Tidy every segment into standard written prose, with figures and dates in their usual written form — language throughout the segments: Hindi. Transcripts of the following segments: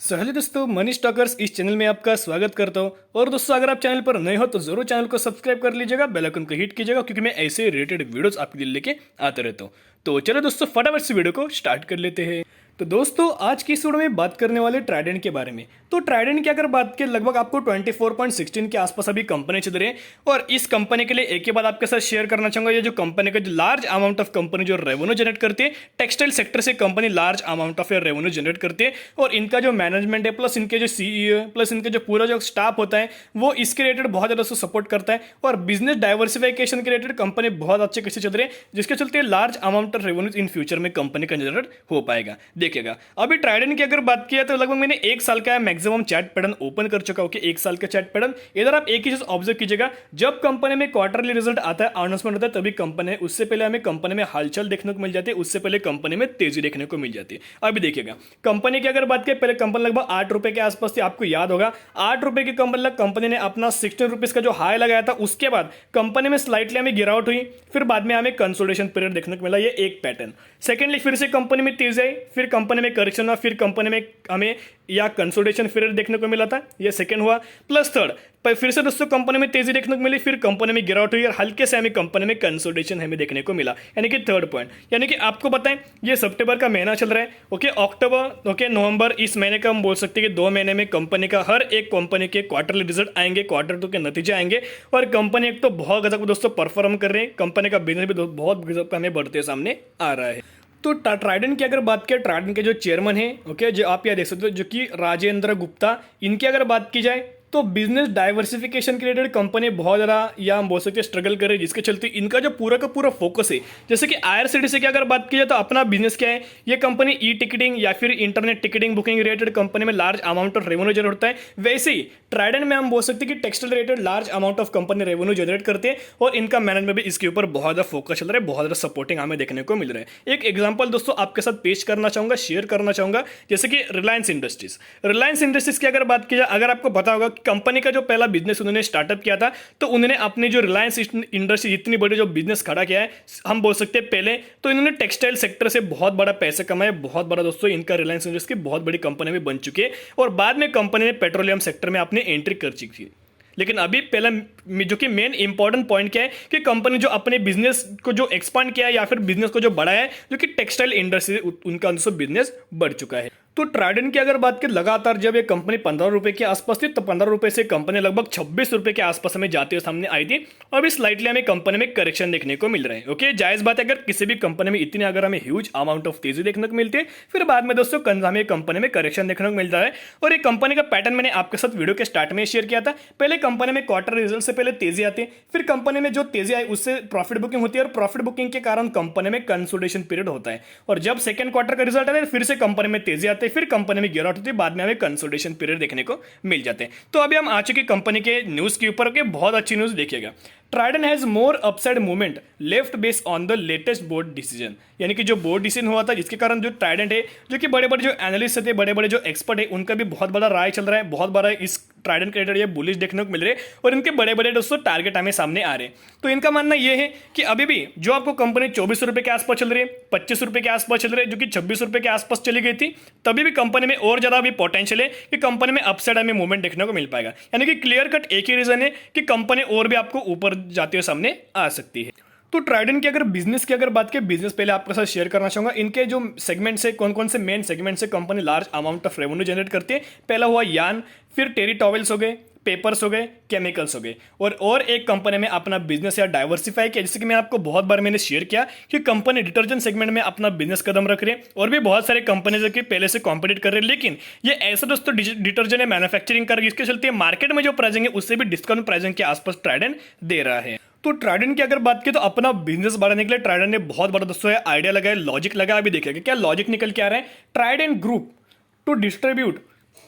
हेलो दोस्तों, मनी टॉकर्स इस चैनल में आपका स्वागत करता हूं। और दोस्तों, अगर आप चैनल पर नए हो तो जरूर चैनल को सब्सक्राइब कर लीजिएगा, बेल आइकन को हिट कीजिएगा, क्योंकि मैं ऐसे रिलेटेड वीडियोस आपके लिए लेके आते रहता हूं। तो चलो दोस्तों, फटाफट से वीडियो को स्टार्ट कर लेते हैं। तो दोस्तों, आज की इस वीडियो में बात करने वाले ट्राइडेंट के बारे में। तो ट्राइडेंट की अगर बात करें, लगभग आपको 24.16 के आसपास अभी कंपनी चल रही है। और इस कंपनी के लिए एक ही बात आपके साथ शेयर करना चाहूंगा, ये जो कंपनी का जो लार्ज अमाउंट ऑफ कंपनी जो रेवेन्यू जनरेट करती है, टेक्सटाइल सेक्टर से company large amount of revenue generate करती है। और इनका जो मैनेजमेंट है, प्लस इनके जो सीईओ है, प्लस इनके जो पूरा जो स्टाफ होता है, वो इसके रिलेटेड बहुत ज़्यादा सपोर्ट करता है। और बिजनेस डाइवर्सिफिकेशन के रिलेटेड कंपनी बहुत अच्छे कैसे चल रही है, जिसके चलते large amount of revenue in future में कंपनी का जनरेट हो पाएगा। देखिएगा, अभी ट्राइडेंट की अगर बात किया तो लगभग मैंने एक साल का मैक्सिमम चैट पैटर्न ओपन कर चुका हूं कि एक साल का चैट पैटर्न। इधर आप एक ही चीज ऑब्जर्व कीजिएगा, जब कंपनी में क्वार्टरली रिजल्ट आता है, अनाउंसमेंट होता है, तभी कंपनी, उससे पहले हमें कंपनी में हलचल देखने को मिल जाती है, उससे पहले कंपनी में तेजी देखने को मिल जाती है। अभी देखिएगा, कंपनी की अगर बात करें, पहले कंपनी लगभग 8 रुपए के आसपास थी। आपको याद होगा, 8 रुपए की कंपनी ने अपना 16 रुपीज का जो हाई लगाया था, उसके बाद कंपनी में स्लाइटली हमें गिरावट हुई, फिर बाद में हमें कंसोलिडेशन पीरियड देखने को मिला। ये एक पैटर्न। सेकेंडली, फिर से कंपनी में तेजी आई, फिर कंपनी में करेक्शन हुआ, फिर कंपनी में हमें या कंसोलिडेशन पीरियड देखने को मिला था, ये सेकंड हुआ। प्लस थर्ड, पर फिर से दोस्तों कंपनी में तेजी देखने को मिली, फिर कंपनी में गिरावट हुई और हल्के से हमें कंपनी में कंसोलिडेशन हमें देखने को मिला, यानी कि थर्ड पॉइंट। यानी कि आपको बताएं, ये सितंबर का महीना चल रहा है, ओके, अक्टूबर, ओके, नवंबर, इस महीने का हम बोल सकते हैं कि 2 महीने में कंपनी का हर एक कंपनी के क्वार्टरली रिजल्ट आएंगे, क्वार्टर 2 के नतीजे आएंगे। और कंपनी एक तो बहुत गजब दोस्तों परफॉर्म कर रहे हैं, कंपनी का बिजनेस भी बहुत गजब का हमें बढ़ते सामने आ रहा है। तो ट्राइडेंट की अगर बात करें, ट्राइडेंट के जो चेयरमैन हैं, ओके, जो आप यहाँ देख सकते हो, जो कि राजेंद्र गुप्ता, इनकी अगर बात की जाए तो बिजनेस डाइवर्सिफिकेशन के रिलेटेड कंपनी बहुत ज़्यादा, या हम बोल सकते हैं स्ट्रगल कर रही है, जिसके चलते इनका जो पूरा का पूरा फोकस है, जैसे कि आईआरसीटीसी की अगर बात की जाए तो अपना बिजनेस क्या है, ये कंपनी ई टिकटिंग या फिर internet ticketing booking related company में large amount of revenue generate होता है। वैसे ही ट्राइडेंट में हम बोल सकते हैं कि textile related large amount of company revenue generate करते हैं, और इनका मैनेजमेंट भी इसके ऊपर बहुत ज़्यादा फोकस चल रहा है, बहुत ज़्यादा सपोर्टिंग हमें देखने को मिल रहा है। एक एग्जाम्पल दोस्तों आपके साथ पेश करना चाहूंगा, शेयर करना चाहूंगा, जैसे कि रिलायंस इंडस्ट्रीज। रिलायंस इंडस्ट्रीज की अगर बात की जाए, अगर आपको पता होगा कि कंपनी का जो बिजनेस उन्होंने स्टार्टअप किया था, तो उन्होंने अपनी जो रिलायंस इंडस्ट्री इतनी बड़ी जो बिजनेस खड़ा किया है, हम बोल सकते हैं पहले तो इन्होंने टेक्सटाइल सेक्टर से बहुत बड़ा पैसे कमाए, बहुत बड़ा दोस्तों इनका रिलायंस इंडस्ट्री बहुत बड़ी कंपनी में बन चुकी है। और बाद में कंपनी ने पेट्रोलियम सेक्टर में अपनी एंट्री कर चुकी है। लेकिन अभी पहला जो कि मेन इंपॉर्टेंट पॉइंट क्या है कि कंपनी जो अपने बिजनेस को जो एक्सपांड किया है या फिर बिजनेस को जो बढ़ाया है, जो कि टेक्सटाइल इंडस्ट्री, उनका बिजनेस बढ़ चुका है। तो ट्राइडेंट की अगर बात करें, लगातार जब ये कंपनी 15 रुपए के आसपास थी, तो 15 रुपए से कंपनी लगभग 26 रुपए के आसपास हमें जाते हुए सामने आई थी। और अभी स्लाइटली हमें कंपनी में करेक्शन देखने को मिल रहा है। ओके, जायज बात है, अगर किसी भी कंपनी में इतनी अगर हमें ह्यूज अमाउंट ऑफ तेजी देखने को मिलती है, फिर बाद में दोस्तों हमें कंपनी में करेक्शन देखने को मिलता है। और एक कंपनी का पैटर्न मैंने आपके साथ वीडियो के स्टार्ट में शेयर किया था। पहले कंपनी में क्वार्टर रिजल्ट से पहले तेजी आती है, फिर कंपनी में जो तेजी आई उससे प्रॉफिट बुकिंग होती है, और प्रॉफिट बुकिंग के कारण कंपनी में कंसोलिडेशन पीरियड होता है। और जब सेकंड क्वार्टर का रिजल्ट आता है, फिर से कंपनी में तेजी आती है, फिर कंपनी में होती है, बाद में हमें कंसोलिडेशन पीरियड देखने को मिल जाते हैं। तो अभी हम आ चुके कंपनी के न्यूज के ऊपर के, बहुत अच्छी न्यूज देखिएगा। Trident has more upside movement left based on the latest board decision. यानी कि जो बोर्ड डिसीजन हुआ था, जिसके कारण जो ट्राइडेंट है, जो कि बड़े बड़े जो एनालिस्ट थे, बड़े बड़े जो एक्सपर्ट है, उनका भी बहुत बड़ा राय चल रहा है, बहुत बड़ा इस ट्राइडेंट के रिलेटेड ये बुलिश देखने को मिल रहे हैं, और इनके बड़े बड़े दोस्तों टारगेट हमें सामने आ रहे हैं। तो इनका मानना यह है कि अभी भी जो आपको कंपनी 24 रुपए के आसपास चल रही है, 25 रुपए के आसपास चल रही है, जो कि 26 रुपए के आसपास चली गई थी, तभी भी कंपनी में और ज्यादा भी पोटेंशियल है कि कंपनी में अपसाइड हमें मूवमेंट देखने को मिल पाएगा। यानी कि क्लियर कट एक ही रीजन है कि कंपनी और भी आपको ऊपर जाते हुए सामने आ सकती है। तो ट्राइडेंट की अगर बिजनेस की अगर बात करें, बिजनेस पहले आपके साथ शेयर करना चाहूंगा, इनके जो सेगमेंट से कौन कौन से मेन सेगमेंट से company large amount of revenue generate करती है। पहला हुआ यान, फिर टेरी टॉवेल्स हो गए, पेपर्स हो गए, केमिकल्स हो गए, और एक कंपनी में अपना बिजनेस या डाइवर्सिफाई किया। जैसे कि मैं आपको बहुत बार मैंने शेयर किया कि कंपनी डिटर्जेंट सेगमेंट में अपना बिजनेस कदम रख रहे हैं, और भी बहुत सारे कंपनी जो कि पहले से कॉम्पिटिट कर रहे हैं, लेकिन ये ऐसा दोस्तों डिटर्जेंट है, मैन्युफैक्चरिंग कर रही है, जिसके चलते मार्केट में जो प्राइसिंग है उससे भी डिस्काउंट प्राइसिंग के आसपास ट्राइडेंट दे रहा है। तो ट्राइडेंट की अगर बात करें तो अपना बिजनेस बढ़ाने के लिए ट्राइडेंट ने बहुत बड़ा दोस्तों आइडिया लगाया, लॉजिक लगाया। अभी देखिएगा क्या लॉजिक निकल के आ रहा है। Trident group to distribute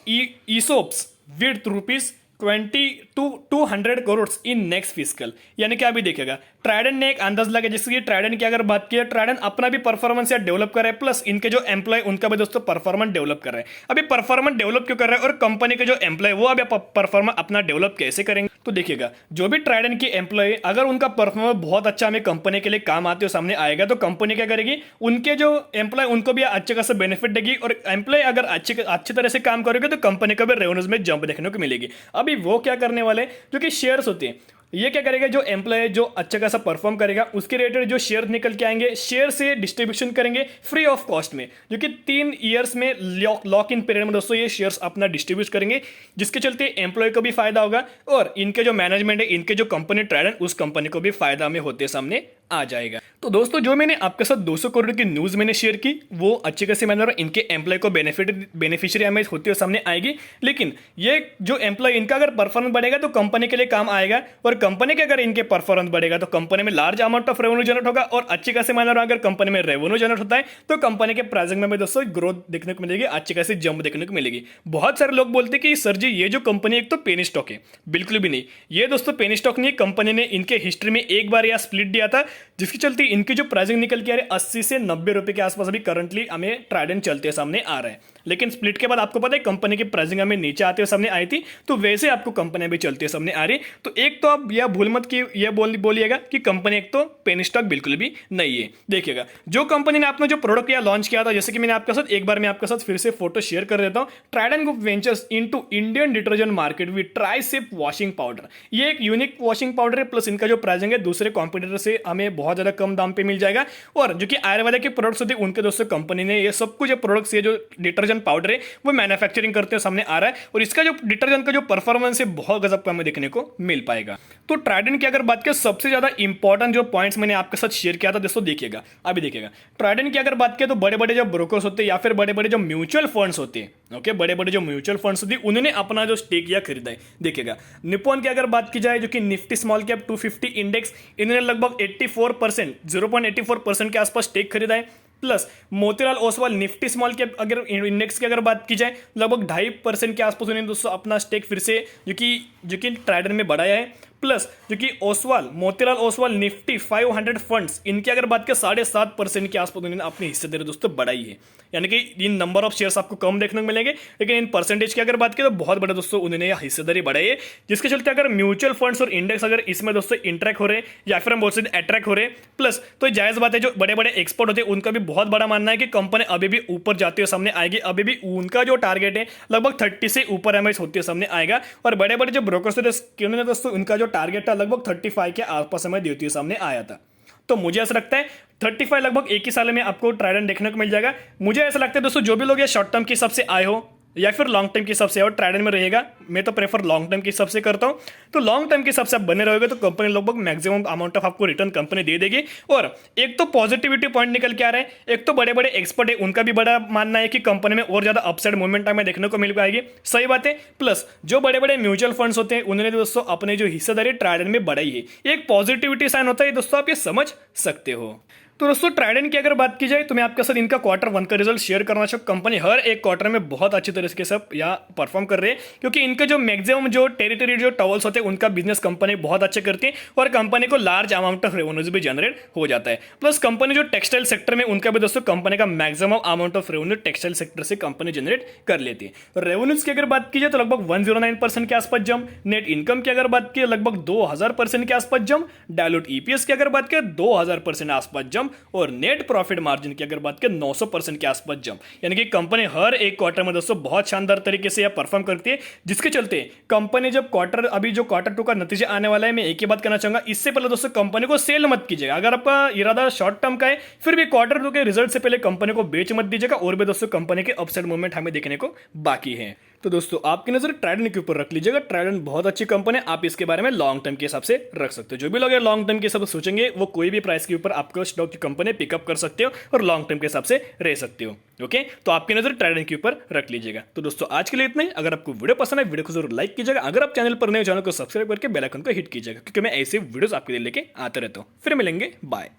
ESOPs with rupees 200 crore in next fiscal. यानी कि अभी देखिएगा ट्राइडेंट ने एक अंदाज लगा, जैसे कि ट्राइडेंट की अगर बात की, ट्राइडेंट अपना भी परफॉर्मेंस या डेवलप कर रहा है, प्लस इनके जो एम्प्लॉय उनका भी दोस्तों परफॉर्मेंस डेवलप कर रहे हैं। अभी परफॉर्मेंस डेवलप क्यों कर रहे हैं, और कंपनी के जो एम्प्लॉय वो अभी परफॉर्मेंस अपना डेवलप कैसे करेंगे। तो देखिएगा जो भी ट्राइडेंट की एम्प्लॉय अगर उनका परफॉर्मेंस बहुत अच्छा हमें कंपनी के लिए काम आते हो सामने आएगा, तो कंपनी क्या करेगी, उनके जो एम्प्लॉय उनको भी अच्छे खासा बेनिफिट देगी, और एम्प्लॉय अगर अच्छी तरह से काम करेगा तो कंपनी का भी रेवेन्यूज में जंप देखने को मिलेगी। अभी वो क्या करने वाले, जो कि शेयर्स होते हैं, ये क्या करेगा, जो एम्प्लॉय जो अच्छा खासा परफॉर्म करेगा उसके रिलेटेड जो शेयर निकल के आएंगे, शेयर से डिस्ट्रीब्यूशन करेंगे फ्री ऑफ कॉस्ट में, जो कि 3 ईयर्स में लॉक इन पीरियड में दोस्तों ये शेयर्स अपना डिस्ट्रीब्यूट करेंगे, जिसके चलते एम्प्लॉय को भी फायदा होगा, और इनके जो मैनेजमेंट है, इनके जो कंपनी ट्राइडेंट, उस कंपनी को भी फायदा में होते सामने आ जाएगा। तो दोस्तों जो मैंने आपके साथ 200 करोड़ की न्यूज मैंने शेयर की, वो अच्छे खासे मैनर में इनके एम्प्लॉय को बेनिफिशियरी हमें होते हुए सामने आएगी। लेकिन ये जो एम्प्लॉय इनका अगर परफॉर्मेंस बढ़ेगा तो कंपनी के लिए काम आएगा, और कंपनी के अगर इनके परफॉर्मेंस बढ़ेगा तो कंपनी में large amount of revenue generate होगा, और अच्छे खासे मैनर अगर कंपनी में रेवेन्यू जनरेट होता है तो कंपनी के प्राइसिंग में भी दोस्तों ग्रोथ देखने को मिलेगी, अच्छी खासी जंप देखने को मिलेगी। बहुत सारे लोग बोलते हैं कि सर जी ये जो कंपनी एक तो पेनी स्टॉक है, बिल्कुल भी नहीं, ये दोस्तों पेनी स्टॉक नहीं है। कंपनी ने इनके हिस्ट्री में एक बार यह स्प्लिट दिया था, जिसकी चलते इनकी जो प्राइसिंग निकल के आ रही है 80 से 90 रुपए के आसपास अभी करंटली हमें ट्राइडेंट चलते सामने आ रहा है। लेकिन स्प्लिट के बाद आपको पता है कंपनी की प्राइसिंग हमें नीचे आते हुए सामने आई थी, तो वैसे आपको कंपनी भी चलते सामने आ रही। तो एक तो आप यह भूल मत कि यह बोलिएगा कि कंपनी एक तो पेनी स्टॉक बिल्कुल भी नहीं है। देखिएगा जो कंपनी ने अपना जो प्रोडक्ट या लॉन्च किया था, जैसे कि मैंने आपके साथ एक बार मैं आपके साथ फिर से फोटो शेयर कर देता हूं, Trident group ventures into Indian detergent market with tricep washing powder. ये एक यूनिक वॉशिंग पाउडर है, प्लस इनका जो प्राइसिंग है दूसरे कॉम्पिटिटर से हमें बहुत ज्यादा कम दाम पे मिल जाएगा, और जो कि आयुर्वेदिक के प्रोडक्ट्स होते हैं उनके दोस्तों कंपनी ने ये सब कुछ प्रोडक्ट्स, ये जो डिटर्जेंट पाउडर है वो मैन्युफैक्चरिंग करते हुए सामने आ रहा है, और इसका जो डिटर्जेंट का जो परफॉर्मेंस है बहुत गजब का हमें देखने को मिल पाएगा। तो ट्राइडेंट की अगर बात करें, सबसे ज्यादा इंपॉर्टेंट जो पॉइंट्स मैंने आपके साथ शेयर किया था दोस्तों, देखिएगा अभी देखिएगा ट्राइडेंट की अगर बात करें तो बड़े बड़े जो ब्रोकर्स होते हैं या फिर बड़े बड़े जो म्यूचुअल फंड्स होते हैं, ओके, बड़े बड़े जो म्यूचुअल फंड्स होते हैं उन्होंने अपना जो स्टेक या खरीदा है। देखिएगा निप्पॉन की अगर बात की जाए, जो कि निफ्टी स्मॉल कैप 250 इंडेक्स, इन्होंने लगभग 84%, 0.84% के आसपास स्टेक खरीदा है, plus Motilal Oswal Nifty small cap अगर इंडेक्स की अगर बात की जाए, लगभग 2.5% के आसपास उन्होंने दोस्तों अपना स्टेक फिर से जो कि ट्राइडेंट में बढ़ाया है, प्लस जो कि ओसवाल मोतीलाल ओसवाल निफ्टी 500 फंड्स, इनकी अगर बात करें 7.5% के आसपास उन्होंने अपनी हिस्सेदारी दोस्तों बढ़ाई है। यानी कि इन नंबर ऑफ शेयर्स आपको कम देखने को मिलेंगे, लेकिन इन परसेंटेज की अगर बात करें तो बहुत बड़े दोस्तों उन्होंने हिस्सेदारी बढ़ाई है, जिसके चलते अगर म्यूचुअल फंड्स और इंडेक्स अगर इसमें दोस्तों इंटरेक्ट हो रहे हैं या फिर हम बोल सकते अट्रैक्ट हो रहे हैं, प्लस तो जायज बात है जो बड़े बड़े एक्सपर्ट होते हैं उनका भी बहुत बड़ा मानना है कि कंपनी अभी भी ऊपर जाते हुए सामने आएगी, अभी भी उनका जो टारगेट है लगभग 30 से ऊपर एमआई होते हुए सामने आएगा, और बड़े बड़े जो ब्रोकर्स थे उन्होंने दोस्तों उनका जो टारगेट था लगभग 35 के आसपास एमआई देते हुए सामने आया था। तो मुझे ऐसा लगता है 35 लगभग एक ही साल में आपको ट्राइडेंट देखने को मिल जाएगा। मुझे ऐसा लगता है दोस्तों जो भी लोग ये शॉर्ट टर्म के हिसाब से आए हो या फिर लॉन्ग टर्म के हिसाब से और ट्राइडेंट में रहेगा, मैं तो प्रेफर लॉन्ग टर्म के हिसाब से करता हूं। तो लॉन्ग टर्म के हिसाब से आप बने रहोगे तो कंपनी लगभग मैक्सिमम अमाउंट ऑफ आपको रिटर्न कंपनी दे देगी। और एक तो पॉजिटिविटी पॉइंट निकल के आ रहा है, एक तो बड़े बड़े एक्सपर्ट है उनका भी बड़ा मानना है कि कंपनी में और ज्यादा अपसाइड मूवमेंट हमें देखने को मिल पाएगी, सही बात है। प्लस जो बड़े बड़े म्यूचुअल फंड्स होते हैं उन्होंने दोस्तों अपने जो हिस्सेदारी ट्राइडेंट में बढ़ाई है, एक पॉजिटिविटी साइन होता है दोस्तों, आप ये समझ सकते हो। तो दोस्तों ट्राइडेंट की अगर बात की जाए तो मैं आपके साथ इनका Q1 का रिजल्ट शेयर करना चाहूँ। कंपनी हर एक क्वार्टर में बहुत अच्छी तरीके से या परफॉर्म कर रही है, क्योंकि इनके जो मैक्सिमम जो टेरिटरी जो टॉवल्स होते हैं उनका बिजनेस कंपनी बहुत अच्छे करती है, और कंपनी को लार्ज अमाउंट ऑफ रेवेन्यूज भी जनरेट हो जाता है। प्लस कंपनी जो टेक्सटाइल सेक्टर में उनका भी दोस्तों कंपनी का maximum amount of revenue textile sector से कंपनी जनरेट कर लेती है। रेवेन्यूज की अगर बात की जाए तो लगभग 109% के आसपास जम, नेट इनकम की अगर बात की लगभग 2000% के आसपास जम, डायलूट ईपीएस की अगर बात की 2000% आसपास जम, और नेट प्रॉफिट मार्जिन की अगर बात करें 900% के आसपास जंप। यानी कि कंपनी हर एक क्वार्टर में दोस्तों बहुत शानदार तरीके से यह परफॉर्म करती है, जिसके चलते कंपनी जब अभी जो Q2 का नतीजा आने वाला है, मैं एक ही बात कहना चाहूंगा, इससे पहले दोस्तों कंपनी को सेल मत कीजिएगा। अगर आपका इरादा शॉर्ट टर्म का है फिर भी Q2 के रिजल्ट से पहले कंपनी को बेच मत दीजिएगा, और भी दोस्तों कंपनी के अपसाइड मूवमेंट हमें देखने को बाकी है। तो दोस्तों आपकी नजर ट्राइडेंट के ऊपर रख लीजिएगा। ट्राइडेंट बहुत अच्छी कंपनी है, आप इसके बारे में लॉन्ग टर्म के हिसाब से रख सकते हो। जो भी लोग लॉन्ग टर्म के हिसाब से सोचेंगे वो कोई भी प्राइस के ऊपर आपको स्टॉक की कंपनी पिकअप कर सकते हो और लॉन्ग टर्म के हिसाब से रह सकते हो। ओके, तो आपकी नजर ट्राइडेंट के ऊपर रख लीजिएगा। तो दोस्तों आज के लिए इतना ही। अगर आपको वीडियो पसंद है वीडियो को जरूर लाइक कीजिएगा। अगर आप चैनल पर नए, चैनल को सब्सक्राइब करके बेल आइकन को हिट कीजिएगा, क्योंकि मैं ऐसे वीडियोस आपके लिए लेके आते रहता हूँ। फिर मिलेंगे, बाय।